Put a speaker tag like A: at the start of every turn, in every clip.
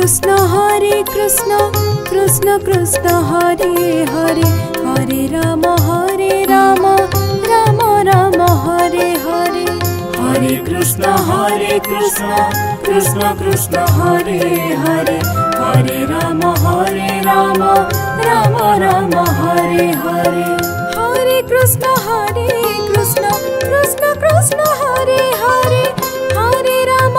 A: Krishna Krishna Hare Hare Hare Ram Ram Ram Hare Hare
B: Hare Krishna Krishna Krishna Hare Hare Hare Ram Ram Ram Hare Hare
A: Hare Krishna Krishna Krishna Hare Hare Hare Ram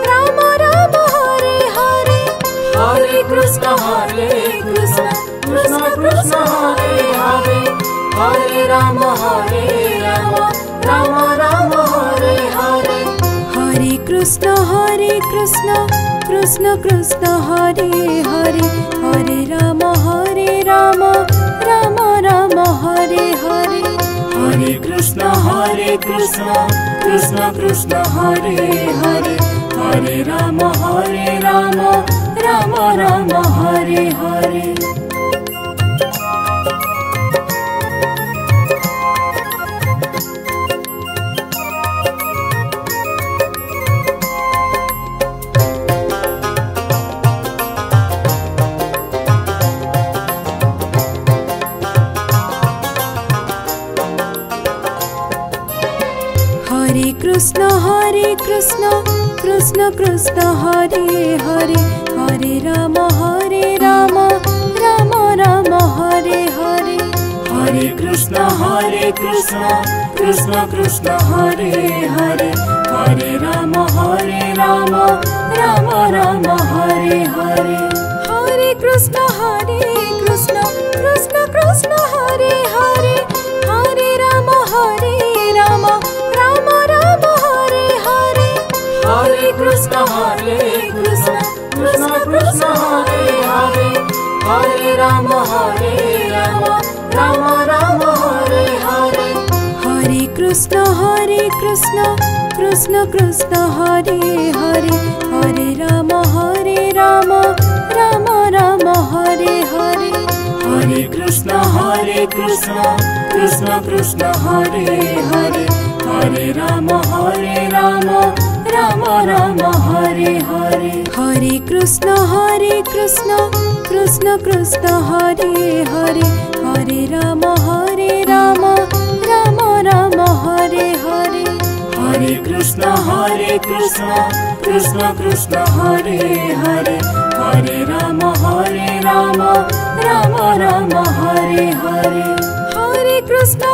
A: Ram Ram Hare Hare
B: Hare Krishna Krishna Krishna Hare Hare Hare Ram Ram Ram Hare Hare
A: Hare Krishna Krishna Krishna Hare Hare Hare Ram Ram Ram Hare Hare
B: Hare Krishna Krishna Krishna Hare Hare Hare Ram Ram Hare Hare
A: Hare Krishna Krishna Krishna Hare Hare Hare Ram Ram Ram Hare Hare
B: Hare Krishna Krishna Krishna Hare Hare Hare Ram Ram Ram Hare Hare
A: Hare Krishna Krishna Krishna Hare Hare Hare Ram Ram Ram Hare Hare
B: Hare Krishna Krishna Krishna Hare Hare Hare Ram Ram Hare Hare
A: Hare Krishna Krishna Krishna Hare Hare Hare Ram Ram Hare Hare
B: Hare Krishna Krishna Krishna Hare Hare Hare Ram Ram Hare Hare
A: Hare Krishna Krishna Krishna Hare Hare Hare Ram Ram Hare Hare
B: Hare Krishna Krishna Krishna Hare Hare Hare Ram Ram Hare Hare
A: Hare Krishna Krishna Krishna Hare Hare Hare Ram Ram Ram Hare Hare
B: Hare Krishna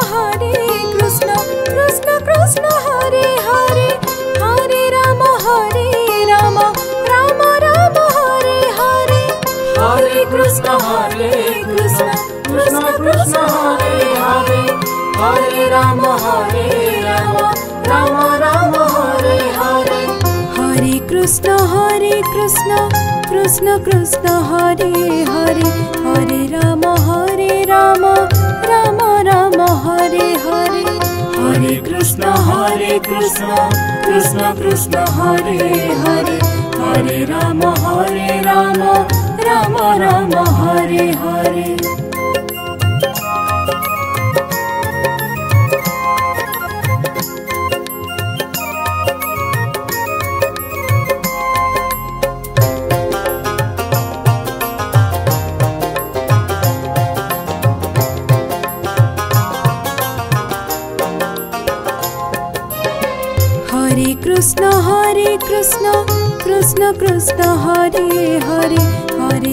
B: Krishna Krishna Hare Hare Hare Ram Ram Hare Hare
A: Hare Krishna Krishna Krishna Hare Hare Hare Ram Ram Hare Hare
B: Hare Krishna Krishna Krishna Hare Hare Hare Ram Ram Hare Hare
A: Hare Krishna Krishna Krishna Hare Hare Hare Ram Ram Hare Hare
B: Hare Krishna Krishna Krishna Hare Hare Hare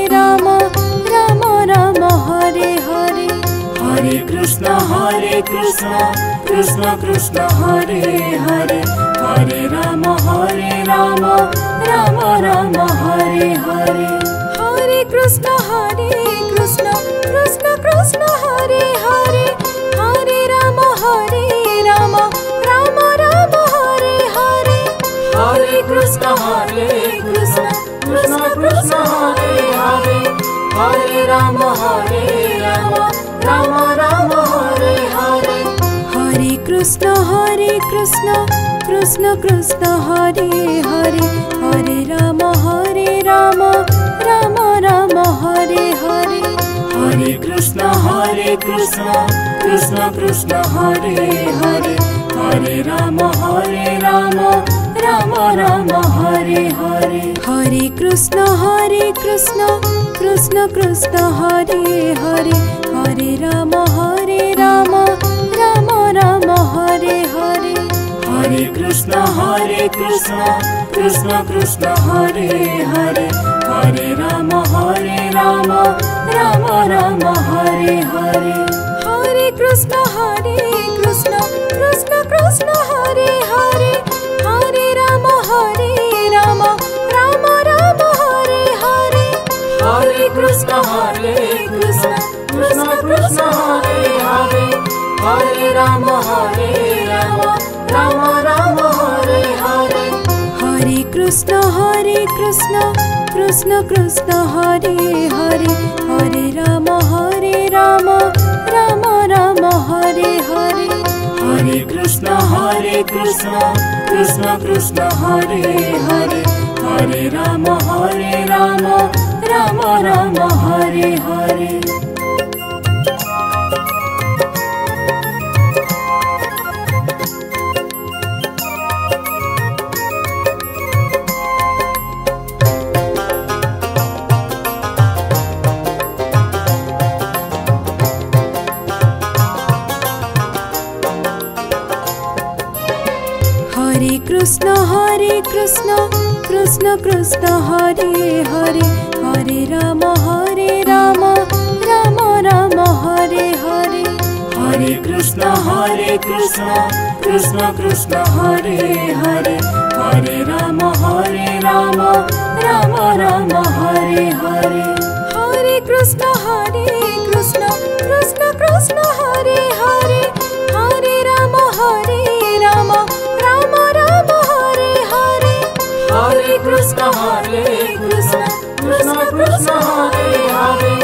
B: Ram Ram Hare Hare
A: Hare Krishna Krishna Krishna Hare Hare Hare Ram Ram Hare Hare
B: Hare Krishna Krishna Krishna Hare Hare Hare Ram Ram Hare Hare
A: Hare Krishna Krishna Krishna Hare Hare Hare Ram Ram Hare Hare
B: Hare Krishna Krishna Krishna Hare Hare Hare Ram Ram Ram Hare Hare
A: Hare Krishna Krishna Krishna Hare Hare Hare Ram Ram Ram Hare Hare
B: Hare Krishna Krishna Krishna Hare Hare Hare Ram Ram Ram Hare Hare
A: Hare Krishna Krishna Krishna Hare Hare Hare Ram Ram Ram Hare Hare
B: Hare Krishna Krishna Krishna Hare Hare Hare Ram Ram Ram Hare Hare
A: Hare Krishna Krishna Krishna Hare Hare Hare Ram Ram Ram Hare Hare
B: Hare Krishna Krishna Krishna Hare Hare Hare Ram Ram Ram Hare Hare
A: Hare Krishna Krishna Krishna Hare Hare Hare Ram Ram Ram Hare Hare
B: Hare Krishna Krishna Krishna Hare Hare Hare Ram Ram Ram Hare Hare
A: Hare Krishna Krishna Krishna Hare Hare Hare Ram Ram Ram Hare Hare
B: Hare Krishna Krishna Krishna Hare Hare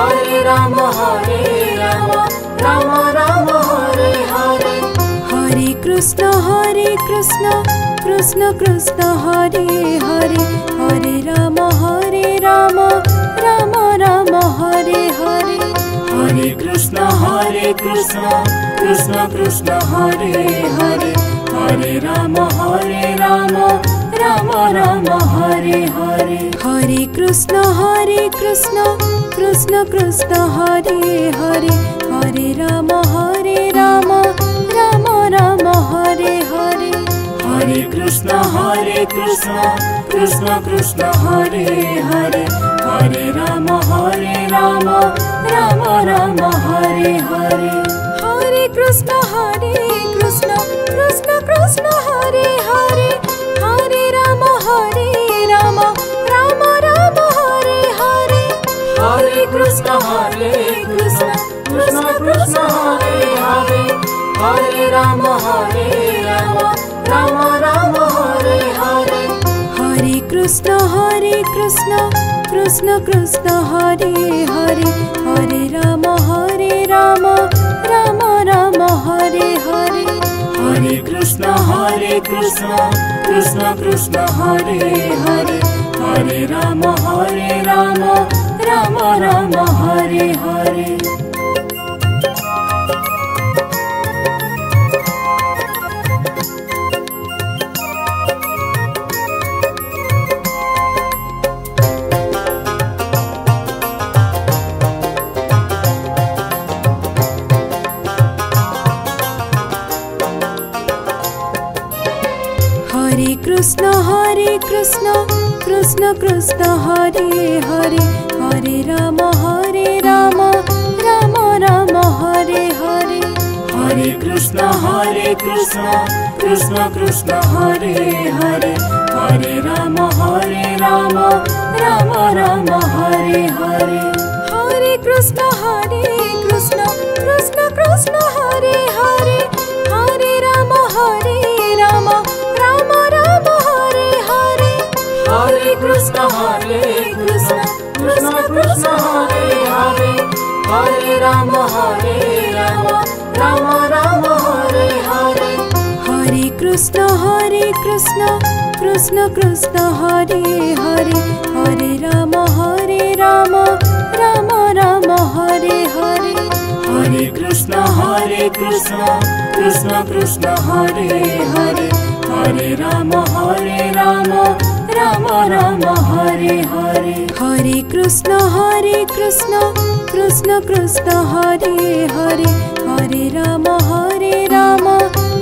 B: Hare Ram Ram Hare Hare
A: Hare Krishna Krishna Krishna Hare Hare Hare Ram Ram Hare Hare
B: Hare Krishna Krishna Krishna Hare Hare Hare Ram Ram Hare Hare
A: Hare Krishna Krishna Krishna Hare Hare Hare Ram Ram Hare Hare
B: Hare Krishna Krishna Krishna Hare Hare Hare Ram Ram Hare Hare
A: Hare Krishna Krishna Krishna Hare Hare Hare Ram Ram Hare Hare
B: Hare Krishna Krishna Krishna Hare Hare Hare Ram Ram Hare Hare
A: Hare Krishna Krishna Krishna Hare Hare Hare Ram Ram Hare Hare
B: Hare Krishna Krishna Krishna Hare Hare Hare Ram Ram Hare Hare
A: Hare Krishna Krishna Krishna Hare Hare Hare Ram Ram Hare Hare
B: Hare Krishna Krishna Krishna Hare Hare Hare Ram Ram Hare Hare
A: Hare Krishna Krishna Krishna Hare Hare Hare Ram Ram Hare Hare
B: Hare Krishna Krishna Krishna Hare Hare Hare Ram Ram Hare Hare
A: Hare Krishna Krishna Krishna Hare Hare Hare Ram Ram Hare Hare
B: Hare Krishna Krishna Krishna Hare Hare Hare Rama, Rama Rama, Hare Hare.
A: Hare Krishna, Krishna Krishna, Hare Hare. Hare Rama,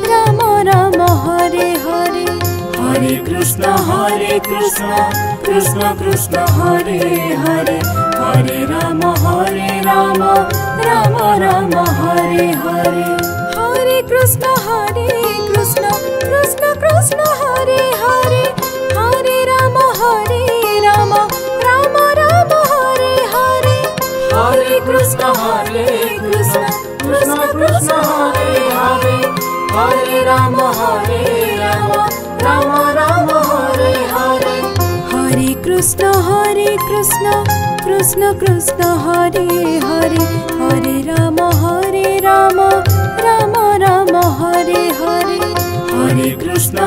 A: Rama Rama, Hare Hare.
B: Hare Krishna, Krishna Krishna, Hare Hare. Hare Rama, Rama Rama, Hare Hare.
A: Hare Krishna, Krishna Krishna, Hare Hare. Hare Rama, Rama Rama, Hare Hare.
B: Hare Krishna, Krishna Krishna, Hare Hare. Hare Rama, Rama Rama, Hare Hare.
A: Hare Krishna, Krishna Krishna, Hare Hare. Hare Rama, Rama Rama, Hare Hare.
B: Hare Krishna,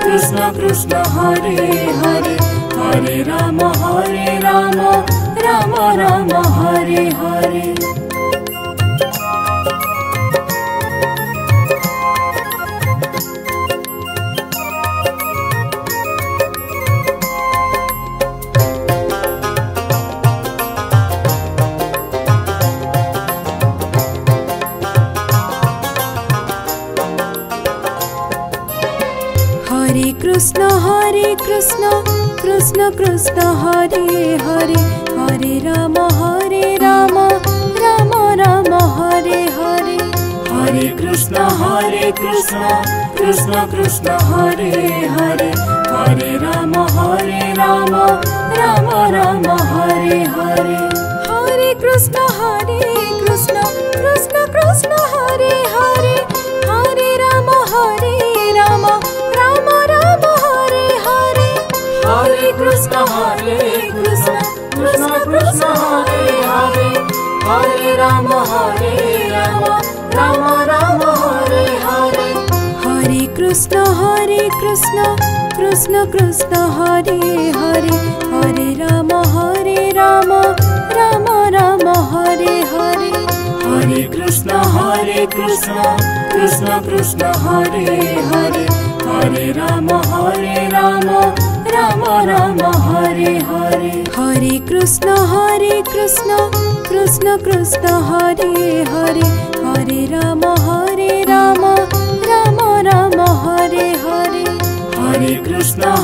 B: Krishna Krishna, Hare Hare. Hare Rama, Rama Rama, Hare Hare.
A: Hare Krishna, Krishna Krishna, Hare Hare. Hare Rama, Rama Rama, Hare Hare.
B: Hare Krishna, Krishna Krishna, Hare Hare. Hare Rama, Rama Rama, Hare Hare.
A: Hare Krishna, Krishna Krishna, Hare Hare. Hare Rama, Rama Rama, Hare Hare.
B: Hare Krishna, Krishna Krishna, Hare Hare. Hare Rama, Rama Rama, Hare Hare.
A: Hare Krishna, Krishna Krishna, Hare Hare. Hare Rama, Rama Rama, Hare Hare.
B: Hare Krishna, Krishna Krishna, Hare Hare. Hare Rama, Rama Rama, Hare Hare.
A: Hare Krishna, Krishna Krishna, Hare Hare. Hare Rama, Rama Rama, Hare Hare.
B: Hare Krishna,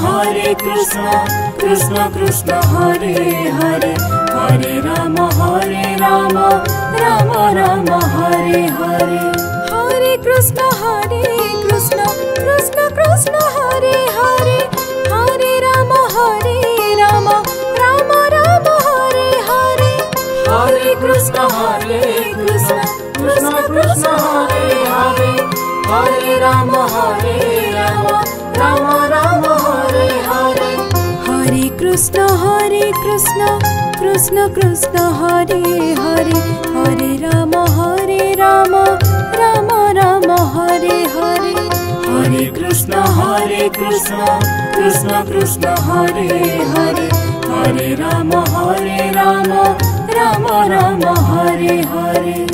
B: Krishna Krishna, Hare Hare. Hare Rama, Rama Rama, Hare Hare.
A: Hare Krishna, Krishna Krishna, Hare Hare. Hare Rama, Rama Rama, Hare Hare.
B: Hare Krishna, Krishna Krishna, Hare Hare. Hare Rama, Rama Rama, Hare Hare.
A: Hare Krishna, Krishna Krishna, Hare Hare. Hare Rama, Rama Rama, Hare Hare.
B: Hare Krishna, Krishna Krishna, Hare Hare. Hare Rama, Rama Rama, Hare Hare.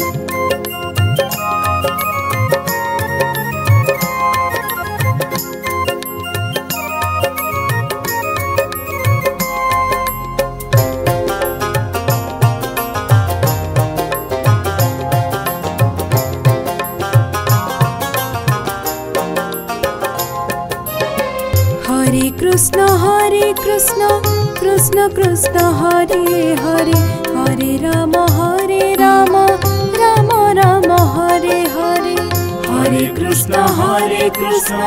A: Hare Krishna, Krishna Krishna, Hare Hare. Hare Rama, Rama Rama, Hare Hare.
B: Hare Krishna,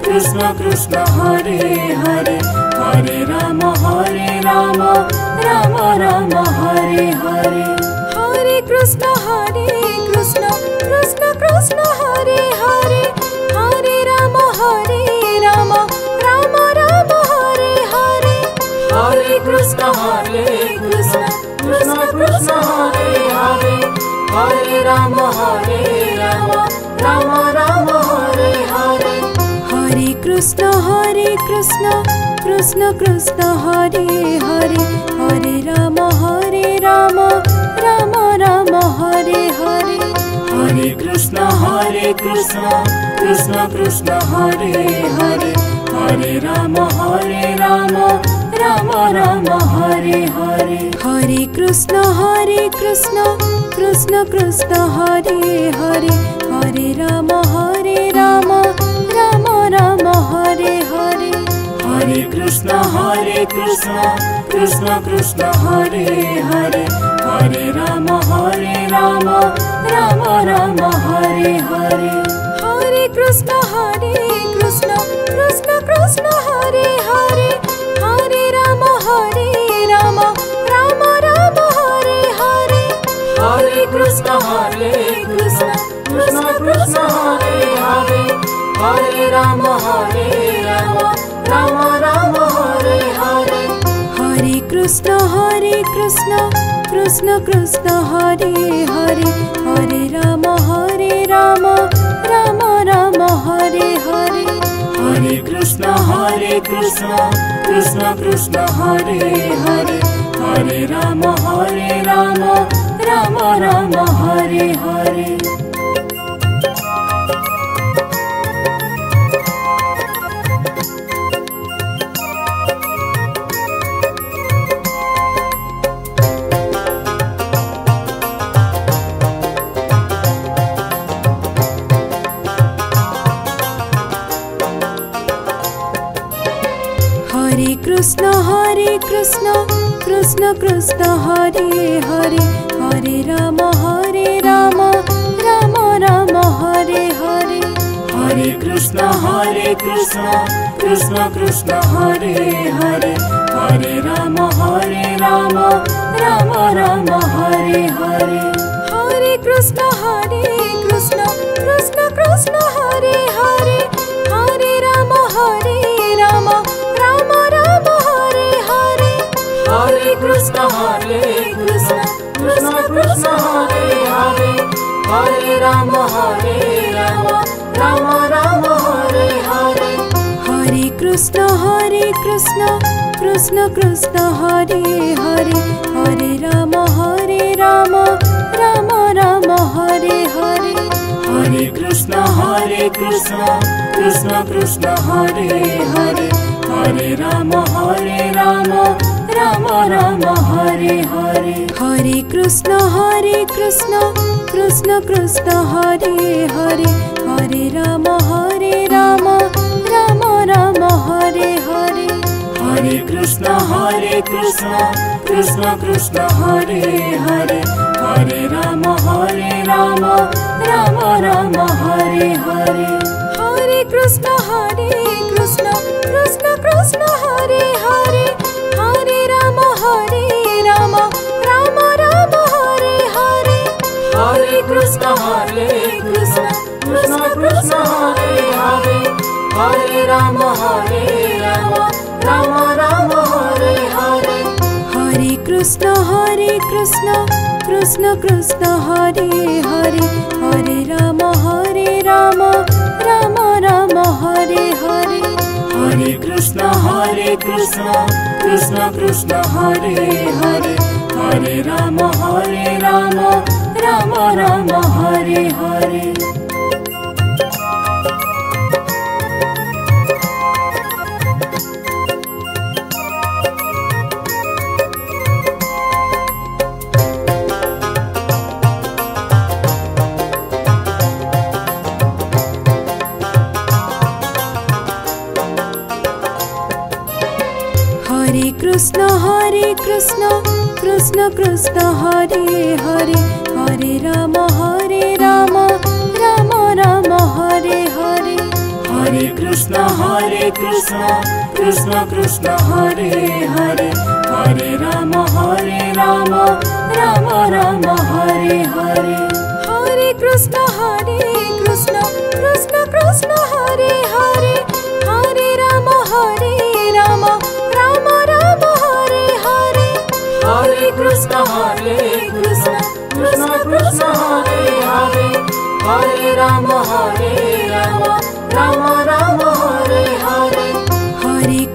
B: Krishna Krishna, Hare Hare. Hare Rama, Rama Rama, Hare Hare.
A: Hare Krishna, Krishna Krishna, Hare Hare. Hare Rama, Rama Rama, Hare Hare.
B: Hare Krishna, Krishna Krishna, Hare Hare. Hare Rama, Rama Rama, Hare Hare.
A: Hare Krishna, Krishna Krishna, Hare Hare. Hare Rama, Rama Rama, Hare Hare.
B: Hare Krishna Krishna Krishna Hare Hare, Hare Ram Ram Ram Hare Hare.
A: Hare Krishna Krishna Krishna Hare Hare, Hare Ram Ram Ram Hare Hare.
B: Hare Krishna Krishna Krishna Hare Hare, Hare Ram Ram Ram Hare Hare.
A: Hare Krishna Krishna Krishna Hare Hare, Hare Ram Ram Ram Hare Hare.
B: Hare Krishna Krishna Krishna Hare Hare, Hare Ram Ram Ram Hare Hare.
A: Hare Krishna Krishna Krishna Hare Hare, Hare Ram Ram Ram Hare Hare.
B: Hare Krishna Krishna Krishna Hare Hare, Hare Ram Ram Ram Hare Hare.
A: Hare Krishna Krishna Krishna Hare Hare, Hare Ram Ram Ram Hare Hare.
B: Hare Krishna Krishna Krishna Hare Hare, Hare Ram Ram Ram Hare Hare.
A: Hare Krishna Krishna Krishna Hare Hare, Hare Ram Ram Ram Hare Hare.
B: Hare Krishna Krishna Krishna Hare Hare, Hare Ram Ram Hare Hare.
A: Hare Krishna Krishna Krishna Hare Hare, Hare Ram Ram Ram Hare Hare.
B: Hare Krishna Krishna Krishna Hare Hare, Hare Ram Ram Hare Hare.
A: Hare Krishna Krishna Krishna Hare Hare, Hare Ram Ram Ram Hare Hare.
B: Hare Krishna Krishna Krishna Hare Hare, Hare Ram Ram Ram Hare Hare.
A: Hare Krishna Krishna Krishna Hare Hare, Hare Ram Ram Ram Hare Hare.
B: Hare Krishna Krishna Krishna Hare Hare, Hare Ram Ram Hare Hare.
A: Hare Krishna Krishna Krishna Hare Hare, Hare Ram Ram Ram Hare Hare.
B: Hare Krishna Krishna Krishna Hare Hare, Hare Ram Ram Hare Hare.
A: Hare Krishna Krishna Krishna Hare Hare, Hare Ram Ram Ram Hare Hare.
B: Hare Krishna Krishna Krishna Hare Hare, Hare Ram Ram Hare Hare.
A: Hare Krishna Krishna Krishna Hare Hare, Hare Ram Ram Ram Hare Hare.
B: Hare Krishna Krishna Krishna Hare Hare, Hare Ram Ram Hare Hare.
A: Hare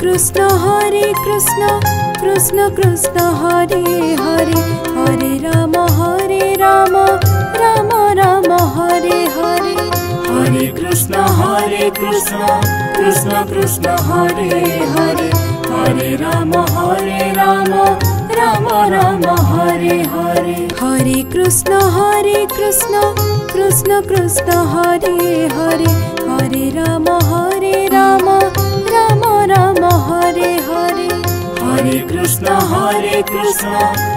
A: Krishna Krishna Krishna Hare Hare, Hare Ram Ram Ram Hare
B: Hare Krishna, Krishna Krishna Hare Hare, Hare Rama, Rama Rama Hare Hare.
A: Hare Krishna, Krishna Krishna Hare Hare, Hare Rama, Rama Rama Hare Hare.
B: Hare Krishna,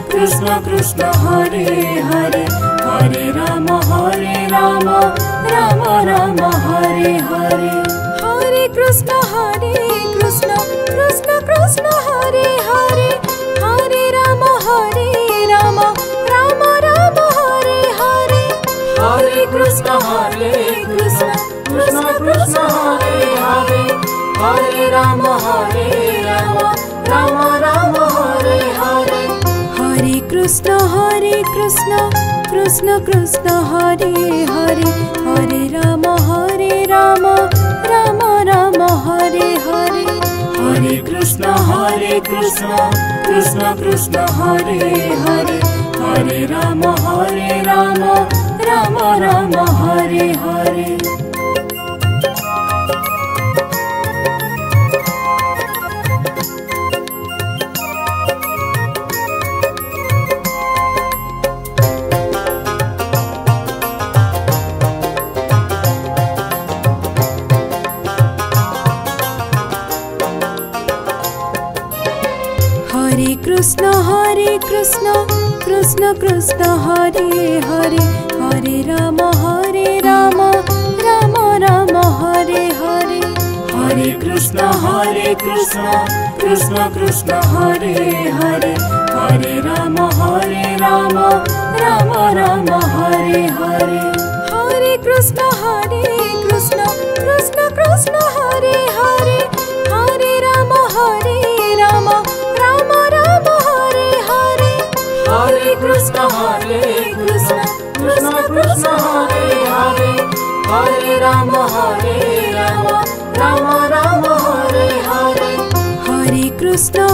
B: Krishna Krishna Hare Hare, Hare Rama, Rama Rama Hare Hare.
A: Hare Krishna, Krishna Krishna Hare Hare, Hare Rama, Rama Rama Hare Hare.
B: Hare Krishna, Krishna Krishna Hare Hare, Hare Rama, Rama Rama Hare Hare.
A: Hare Krishna, Krishna Krishna Hare Hare, Hare Rama, Rama Rama Hare Hare.
B: Hare Krishna, Krishna Krishna Hare Hare, Hare Rama, Rama Rama Hare Hare.
A: Hare Krishna, Krishna Krishna Hare Hare, Hare Rama, Rama Rama Hare Hare.
B: Hare Krishna, Krishna Krishna Hare Hare, Hare Rama, Rama Rama Hare Hare.
A: Hare Krishna, Krishna Krishna Hare Hare, Hare Rama, Rama Rama Hare Hare.
B: Hare Krishna, Krishna Krishna Hare Hare, Hare Rama, Rama Rama Hare Hare.
A: Hare Krishna,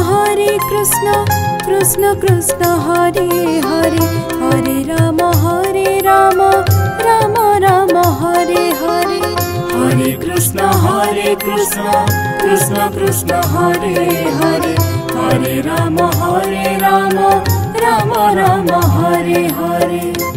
A: Krishna Krishna Hare Hare, Hare Rama, Rama Rama Hare Hare.
B: Hare Krishna, Krishna Krishna Hare Hare, Hare Rama, Rama Rama Hare Hare.